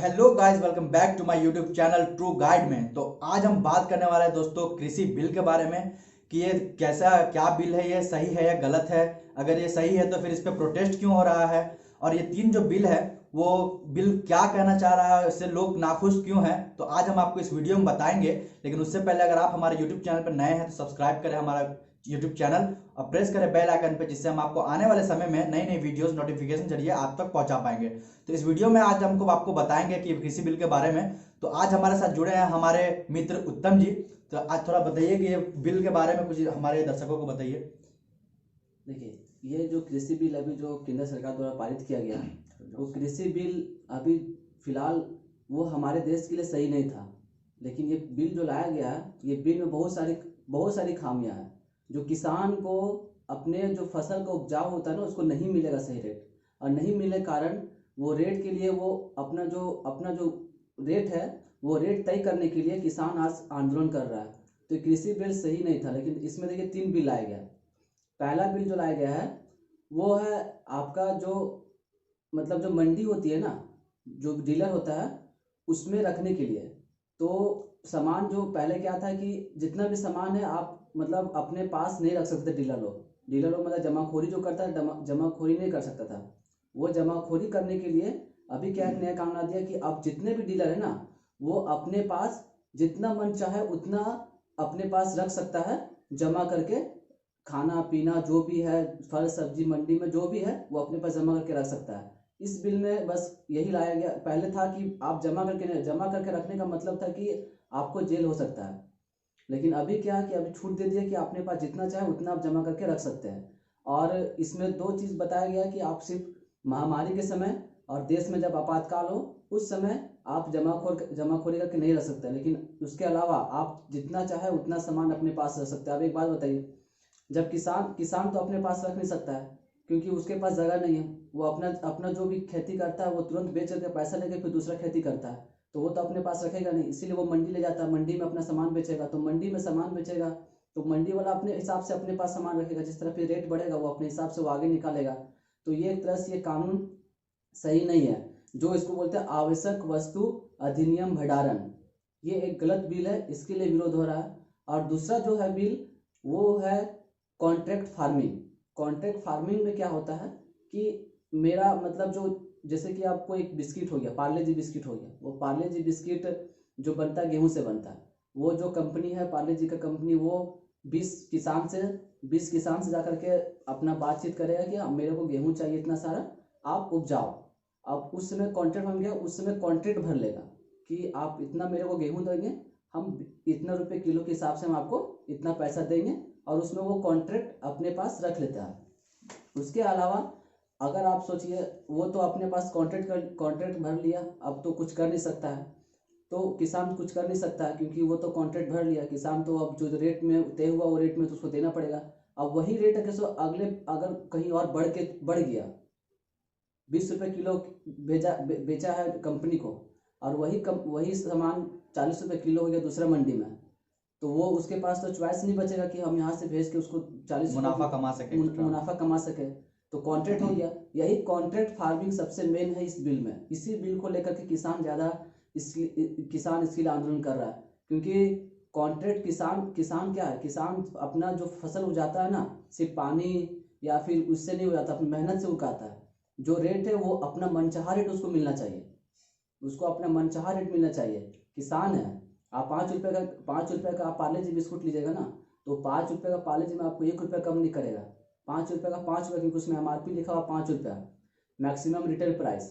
Hello guys, welcome back to my YouTube channel true guide में। तो आज हम बात करने वाले हैं दोस्तों कृषि बिल के बारे में कि ये कैसा क्या बिल है, ये सही है या गलत है। अगर ये सही है तो फिर इस पे प्रोटेस्ट क्यों हो रहा है, और ये तीन जो बिल है वो बिल क्या कहना चाह रहा है, इससे लोग नाखुश क्यों हैं, तो आज हम आपको इस वीडियो में बताएंगे। लेकिन उससे पहले अगर आप हमारे यूट्यूब चैनल पर नए हैं तो सब्सक्राइब करें हमारा यूट्यूब चैनल और प्रेस करें बेल आइकन पे, जिससे हम आपको आने वाले समय में नई नई वीडियोस नोटिफिकेशन जरिए आप तक पहुंचा पाएंगे। तो इस वीडियो में आज हमको आपको बताएंगे कि कृषि बिल के बारे में। तो आज हमारे साथ जुड़े हैं हमारे मित्र उत्तम जी। तो आज थोड़ा बताइए कि ये बिल के बारे में कुछ हमारे दर्शकों को बताइए। देखिए, ये जो कृषि बिल अभी जो केंद्र सरकार द्वारा पारित किया गया, वो कृषि बिल अभी फिलहाल वो हमारे देश के लिए सही नहीं था। लेकिन ये बिल जो लाया गया है, ये बिल में बहुत सारी खामियां हैं। जो किसान को अपने जो फसल का उपजाऊ होता है ना, उसको नहीं मिलेगा सही रेट, और नहीं मिलने कारण वो रेट के लिए वो अपना जो रेट है, वो रेट तय करने के लिए किसान आज आंदोलन कर रहा है। तो कृषि बिल सही नहीं था। लेकिन इसमें देखिए 3 बिल लाया गया। पहला बिल जो लाया गया है वो है आपका जो मतलब जो मंडी होती है ना, जो डीलर होता है, उसमें रखने के लिए। तो सामान जो पहले क्या था कि जितना भी सामान है आप मतलब अपने पास नहीं रख सकते। डीलर लोग मतलब जमाखोरी जो करता है, जमाखोरी नहीं कर सकता था। वो जमाखोरी करने के लिए अभी क्या एक नया काम ला दिया कि अब जितने भी डीलर है ना, वो अपने पास जितना मन चाहे उतना अपने पास रख सकता है, जमा करके। खाना पीना जो भी है, फल सब्जी मंडी में जो भी है, वो अपने पास जमा करके रख सकता है। इस बिल में बस यही लाया गया। पहले था कि आप जमा करके रखने का मतलब था कि आपको जेल हो सकता है। लेकिन अभी क्या है कि अभी छूट दे दिया कि अपने पास जितना चाहे उतना आप जमा करके रख सकते हैं। और इसमें 2 चीज़ बताया गया कि आप सिर्फ महामारी के समय और देश में जब आपातकाल हो, उस समय आप जमाखोरी करके नहीं रख सकते। लेकिन उसके अलावा आप जितना चाहे उतना सामान अपने पास रख सकते हैं। अब एक बात बताइए, जब किसान तो अपने पास रख नहीं सकता है, क्योंकि उसके पास जगह नहीं है। वो अपना अपना जो भी खेती करता है वो तुरंत बेच करके पैसा लेके फिर दूसरा खेती करता है। तो वो तो अपने पास रखेगा नहीं, इसीलिए वो मंडी ले जाता है, मंडी में अपना सामान बेचेगा। तो मंडी में सामान बेचेगा तो मंडी वाला अपने हिसाब से अपने पास सामान रखेगा। जिस तरह फिर रेट बढ़ेगा वो अपने हिसाब से वो आगे निकालेगा। तो ये एक तरह से ये कानून सही नहीं है। जो इसको बोलते हैं आवश्यक वस्तु अधिनियम भंडारण, ये एक गलत बिल है, इसके लिए विरोध हो रहा है। और दूसरा जो है बिल, वो है कॉन्ट्रैक्ट फार्मिंग। कॉन्ट्रैक्ट फार्मिंग में क्या होता है कि मेरा मतलब जो जैसे कि आपको एक बिस्किट हो गया, पार्ले जी बिस्किट हो गया। वो पार्ले जी बिस्किट जो बनता है गेहूं से बनता है। वो जो कंपनी है पार्ले जी का कंपनी, वो 20 किसान से जा करके अपना बातचीत करेगा कि मेरे को गेहूं चाहिए इतना सारा, आप उपजाओ। अब उस समय कॉन्ट्रैक्ट बन गया, उस समय कॉन्ट्रैक्ट भर लेगा कि आप इतना मेरे को गेहूं देंगे, हम इतना रुपए किलो के हिसाब से हम आपको इतना पैसा देंगे, और उसमें वो कॉन्ट्रैक्ट अपने पास रख लेता है। उसके अलावा अगर आप सोचिए, वो तो अपने पास कॉन्ट्रैक्ट भर लिया, अब तो कुछ कर नहीं सकता है। तो किसान कुछ कर नहीं सकता है, क्योंकि वो तो कॉन्ट्रैक्ट भर लिया। किसान तो अब जो रेट में तय हुआ वो रेट में तो उसको देना पड़ेगा। अब वही रेट है कि अगले अगर कहीं और बढ़ गया, 20 रुपये किलो बेचा है कंपनी को, और वही सामान 40 रुपये किलो हो गया दूसरा मंडी में, तो वो उसके पास तो चॉइस नहीं बचेगा कि हम यहाँ से भेज के उसको 40 मुनाफा कमा सके। तो कॉन्ट्रैक्ट हो गया। यही कॉन्ट्रैक्ट फार्मिंग सबसे मेन है इस बिल में। इसी बिल को लेकर के किसान इसके लिए आंदोलन कर रहा है, क्योंकि कॉन्ट्रैक्ट किसान क्या है, किसान अपना जो फसल उगाता है ना, सिर्फ पानी या फिर उससे नहीं उगाता, अपनी मेहनत से उगाता है। जो रेट है वो अपना मनचाहा रेट उसको मिलना चाहिए, उसको अपना मनचाहा रेट मिलना चाहिए। किसान है, आप 5 रुपये का आप पार्ले जी बिस्कुट लीजिएगा ना, तो 5 रुपये का पार्ले जी में आपको 1 रुपये कम नहीं करेगा। 5 रुपये का 5 रुपये, क्योंकि उसमें MRP लिखा हुआ 5 रुपया मैक्सिमम रिटेल प्राइस।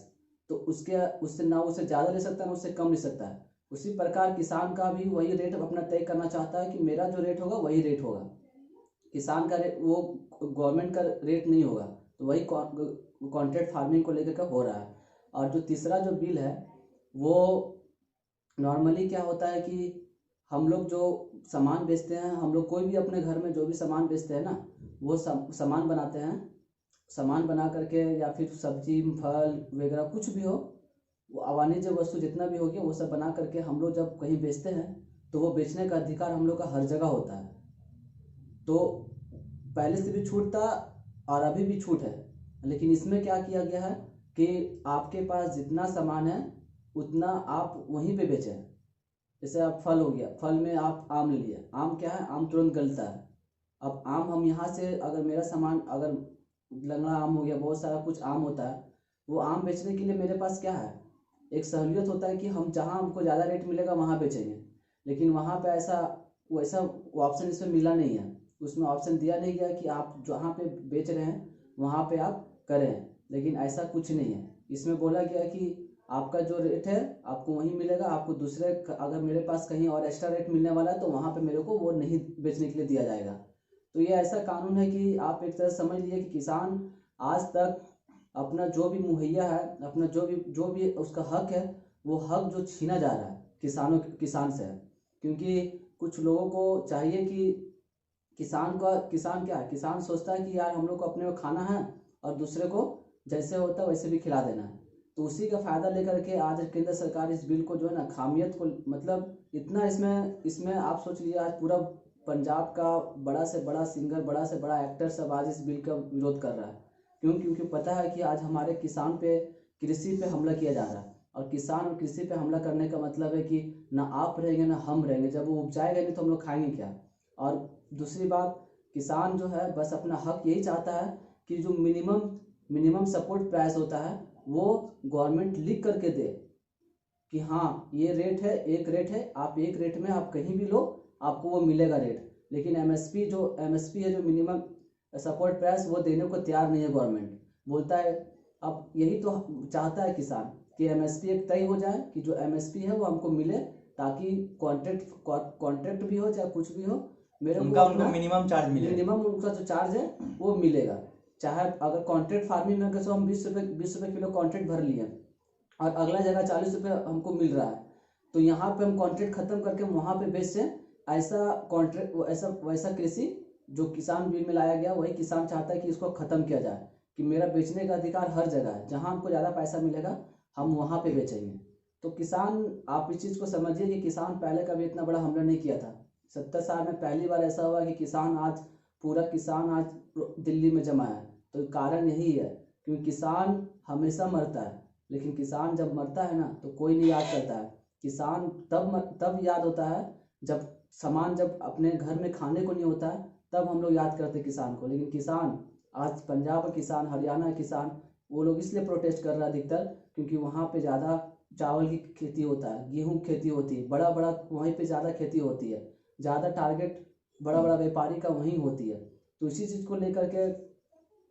तो उससे ना उससे ज़्यादा ले सकता है ना उससे कम ले सकता है। उसी प्रकार किसान का भी वही रेट अपना तय करना चाहता है कि मेरा जो रेट होगा वही रेट होगा, किसान का रेट वो गवर्नमेंट का रेट नहीं होगा। तो वही कॉन्ट्रैक्ट फार्मिंग को लेकर के हो रहा है। और जो तीसरा जो बिल है, वो नॉर्मली क्या होता है कि हम लोग जो सामान बेचते हैं, हम लोग कोई भी अपने घर में जो भी सामान बेचते हैं ना, वो सामान बनाते हैं। सामान बना करके या फिर सब्जी फल वगैरह कुछ भी हो, वो वाणिज्य वस्तु जितना भी हो गया, वो सब बना करके हम लोग जब कहीं बेचते हैं, तो वो बेचने का अधिकार हम लोग का हर जगह होता है। तो पहले से भी छूट था और अभी भी छूट है। लेकिन इसमें क्या किया गया है कि आपके पास जितना सामान है उतना आप वहीं पे बेचें। जैसे आप फल हो गया, फल में आप आम ले लिए, आम क्या है, आम तुरंत गलता है। अब आम हम यहाँ से अगर मेरा सामान, अगर लंगड़ा आम हो गया, बहुत सारा कुछ आम होता है, वो आम बेचने के लिए मेरे पास क्या है, एक सहूलियत होता है कि हम जहाँ हमको ज़्यादा रेट मिलेगा वहाँ बेचेंगे। लेकिन वहाँ पे ऐसा वैसा ऑप्शन इसमें मिला नहीं है, उसमें ऑप्शन दिया नहीं गया कि आप जहाँ पे बेच रहे हैं वहाँ पे आप करें। लेकिन ऐसा कुछ नहीं है, इसमें बोला गया कि आपका जो रेट है आपको वहीं मिलेगा, आपको दूसरे अगर मेरे पास कहीं और एक्स्ट्रा रेट मिलने वाला है तो वहाँ पे मेरे को वो नहीं बेचने के लिए दिया जाएगा। तो ये ऐसा कानून है कि आप एक तरह समझ लीजिए कि किसान आज तक अपना जो भी मुहैया है, अपना जो भी उसका हक है, वो हक जो छीना जा रहा है किसान से है। क्योंकि कुछ लोगों को चाहिए कि किसान क्या है, किसान सोचता है कि यार हम लोग को अपने को खाना है और दूसरे को जैसे होता है वैसे भी खिला देना है। तो उसी का फायदा लेकर के आज केंद्र सरकार इस बिल को जो है ना, खामियत को, मतलब इतना इसमें आप सोच लीजिए, आज पूरा पंजाब का बड़ा से बड़ा सिंगर, बड़ा से बड़ा एक्टर सब आज इस बिल का विरोध कर रहा है। क्यों? क्योंकि पता है कि आज हमारे किसान पे, कृषि पे हमला किया जा रहा है। और किसान और कृषि पे हमला करने का मतलब है कि ना आप रहेंगे ना हम रहेंगे, जब वो उपजाएगा नहीं तो हम लोग खाएंगे क्या। और दूसरी बात, किसान जो है बस अपना हक यही चाहता है कि जो मिनिमम सपोर्ट प्राइस होता है वो गवर्नमेंट लिख करके दे कि हाँ ये रेट है, एक रेट है, आप एक रेट में आप कहीं भी लो आपको वो मिलेगा रेट। लेकिन एमएसपी है, जो मिनिमम सपोर्ट प्राइस, वो देने को तैयार नहीं है गवर्नमेंट। बोलता है, अब यही तो चाहता है किसान कि एमएसपी एक तय हो जाए कि जो एमएसपी है वो हमको मिले, ताकि कॉन्ट्रैक्ट भी हो चाहे कुछ भी हो, मेरे को उनको मिनिमम चार्ज मिले, मिनिमम उनका जो चार्ज है वो मिलेगा। चाहे अगर कॉन्ट्रैक्ट फार्मिंग में कैसे हम 20 रुपये किलो कॉन्ट्रैक्ट भर लिए और अगला जगह 40 रुपये हमको मिल रहा है, तो यहाँ पे हम कॉन्ट्रैक्ट खत्म करके वहाँ पे बेच से ऐसा कॉन्ट्रैक्ट वैसा कृषि जो किसान बिल में लाया गया, वही किसान चाहता है कि इसको खत्म किया जाए, कि मेरा बेचने का अधिकार हर जगह है, जहाँ हमको ज़्यादा पैसा मिलेगा हम वहाँ पे बेचेंगे। तो किसान, आप इस चीज़ को समझिए कि किसान पहले कभी इतना बड़ा हमला नहीं किया था। 70 साल में पहली बार ऐसा हुआ कि पूरा किसान आज दिल्ली में जमा है। तो कारण यही है, क्योंकि किसान हमेशा मरता है, लेकिन किसान जब मरता है ना तो कोई नहीं याद करता है। किसान तब याद होता है जब अपने घर में खाने को नहीं होता है, तब हम लोग याद करते हैं किसान को। लेकिन किसान आज पंजाब का किसान, हरियाणा का किसान, वो लोग इसलिए प्रोटेस्ट कर रहा है अधिकतर क्योंकि वहाँ पे ज़्यादा चावल की खेती होता है, गेहूँ की खेती होती है, बड़ा वहीं पे ज़्यादा खेती होती है, ज़्यादा टारगेट बड़ा व्यापारी का वहीं होती है। तो इसी चीज़ को लेकर के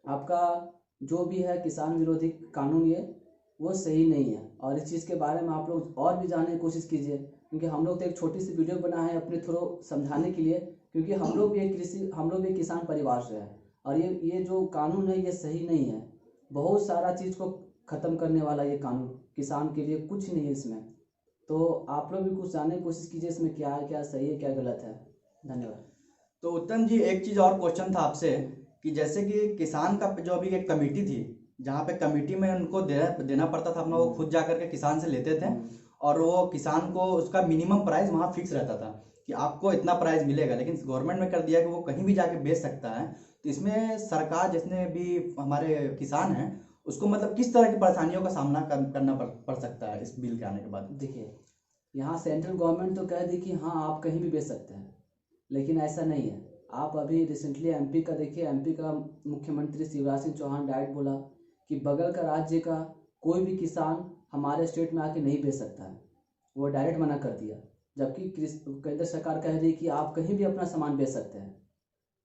आपका जो भी है किसान विरोधी कानून, ये वो सही नहीं है। और इस चीज़ के बारे में आप लोग और भी जानने की कोशिश कीजिए, क्योंकि हम लोग तो एक छोटी सी वीडियो बनाए हैं अपने थ्रू समझाने के लिए, क्योंकि हम लोग भी किसान परिवार से हैं। और ये जो कानून है ये सही नहीं है, बहुत सारा चीज़ को ख़त्म करने वाला ये कानून, किसान के लिए कुछ नहीं है इसमें। तो आप लोग भी कुछ जानने की कोशिश कीजिए इसमें क्या है, क्या सही है, क्या गलत है। धन्यवाद। तो उत्तम जी, एक चीज़ और क्वेश्चन था आपसे कि जैसे कि किसान का जो अभी एक कमेटी थी, जहाँ पे कमेटी में उनको देना पड़ता था अपना, वो खुद जा करके किसान से लेते थे और वो किसान को उसका मिनिमम प्राइस वहाँ फिक्स रहता था कि आपको इतना प्राइस मिलेगा। लेकिन गवर्नमेंट ने कर दिया कि वो कहीं भी जाके बेच सकता है। तो इसमें सरकार, जितने भी हमारे किसान हैं, उसको मतलब किस तरह की परेशानियों का सामना करना पड़ सकता है इस बिल के आने के बाद? देखिए, यहाँ सेंट्रल गवर्नमेंट तो कह दी कि हाँ आप कहीं भी बेच सकते हैं, लेकिन ऐसा नहीं है। आप अभी रिसेंटली एमपी का देखिए, एमपी का मुख्यमंत्री शिवराज सिंह चौहान डायरेक्ट बोला कि बगल का राज्य का कोई भी किसान हमारे स्टेट में आके नहीं बेच सकता है, वो डायरेक्ट मना कर दिया। जबकि केंद्र सरकार कह रही है कि आप कहीं भी अपना सामान बेच सकते हैं,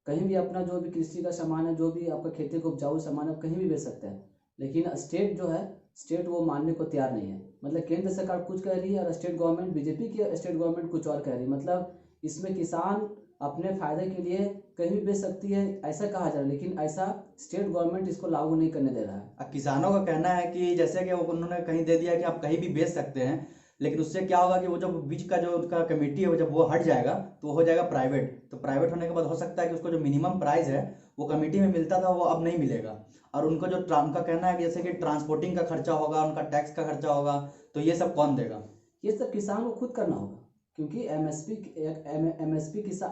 कहीं भी अपना जो भी कृषि का सामान है, जो भी आपका खेती को उपजाऊ सामान है, कहीं भी बेच सकते हैं। लेकिन स्टेट वो मानने को तैयार नहीं है। मतलब केंद्र सरकार कुछ कह रही है और स्टेट गवर्नमेंट, बीजेपी की स्टेट गवर्नमेंट कुछ और कह रही है। मतलब इसमें किसान अपने फायदे के लिए कहीं भी बेच सकती है ऐसा कहा जा रहा है, लेकिन ऐसा स्टेट गवर्नमेंट इसको लागू नहीं करने दे रहा है। अब किसानों का कहना है कि जैसे कि उन्होंने कहीं दे दिया कि आप कहीं भी बेच सकते हैं, लेकिन उससे क्या होगा कि वो जो बीच का जो उनका कमेटी है, वो जब वो हट जाएगा तो हो जाएगा प्राइवेट। तो प्राइवेट होने के बाद हो सकता है कि उसको जो मिनिमम प्राइस है वो कमेटी में मिलता था, वो अब नहीं मिलेगा। और उनको जो उनका कहना है कि जैसे कि ट्रांसपोर्टिंग का खर्चा होगा, उनका टैक्स का खर्चा होगा, तो ये सब कौन देगा? ये सब किसान को खुद करना होगा, क्योंकि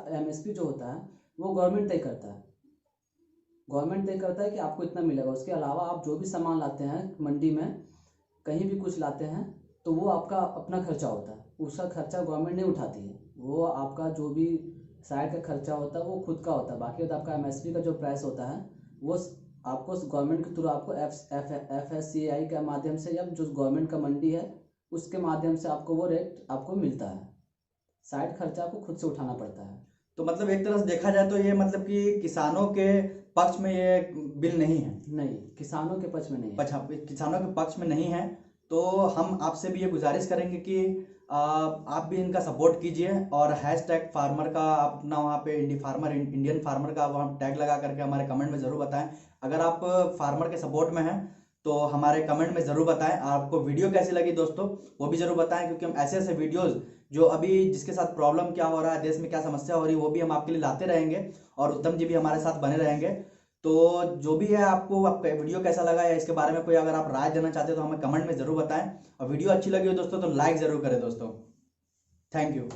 एमएसपी जो होता है वो गवर्नमेंट तय करता है। गवर्नमेंट तय करता है कि आपको इतना मिलेगा। उसके अलावा आप जो भी सामान लाते हैं मंडी में, कहीं भी कुछ लाते हैं, तो वो आपका अपना खर्चा होता है, उसका खर्चा गवर्नमेंट नहीं उठाती है। वो आपका जो भी साइड का खर्चा होता है वो खुद का होता है। बाकी तो आपका एमएसपी का जो प्राइस होता है वो आपको गवर्नमेंट के थ्रू आपको FSCI के माध्यम से या जो गवर्नमेंट का मंडी है उसके माध्यम से आपको वो रेट आपको मिलता है। साइड खर्चा आपको खुद से उठाना पड़ता है। तो मतलब एक तरह से देखा जाए तो ये मतलब कि किसानों के पक्ष में ये बिल नहीं है। नहीं, किसानों के पक्ष में नहीं है। अच्छा, किसानों के पक्ष में नहीं है। तो हम आपसे भी ये गुजारिश करेंगे कि आप भी इनका सपोर्ट कीजिए और हैशटैग फार्मर का अपना वहाँ पे इंडियन फार्मर का वहाँ टैग लगा करके हमारे कमेंट में ज़रूर बताएं। अगर आप फार्मर के सपोर्ट में हैं तो हमारे कमेंट में ज़रूर बताएं। आपको वीडियो कैसी लगी दोस्तों वो भी ज़रूर बताएं, क्योंकि हम ऐसे ऐसे वीडियोज़ जो अभी जिसके साथ प्रॉब्लम क्या हो रहा है, देश में क्या समस्या हो रही है, वो भी हम आपके लिए लाते रहेंगे और उत्तम जी भी हमारे साथ बने रहेंगे। तो जो भी है, आपको आपका वीडियो कैसा लगा या इसके बारे में कोई अगर आप राय देना चाहते हो तो हमें कमेंट में ज़रूर बताएं। और वीडियो अच्छी लगी हो दोस्तों तो लाइक ज़रूर करें दोस्तों। Thank you.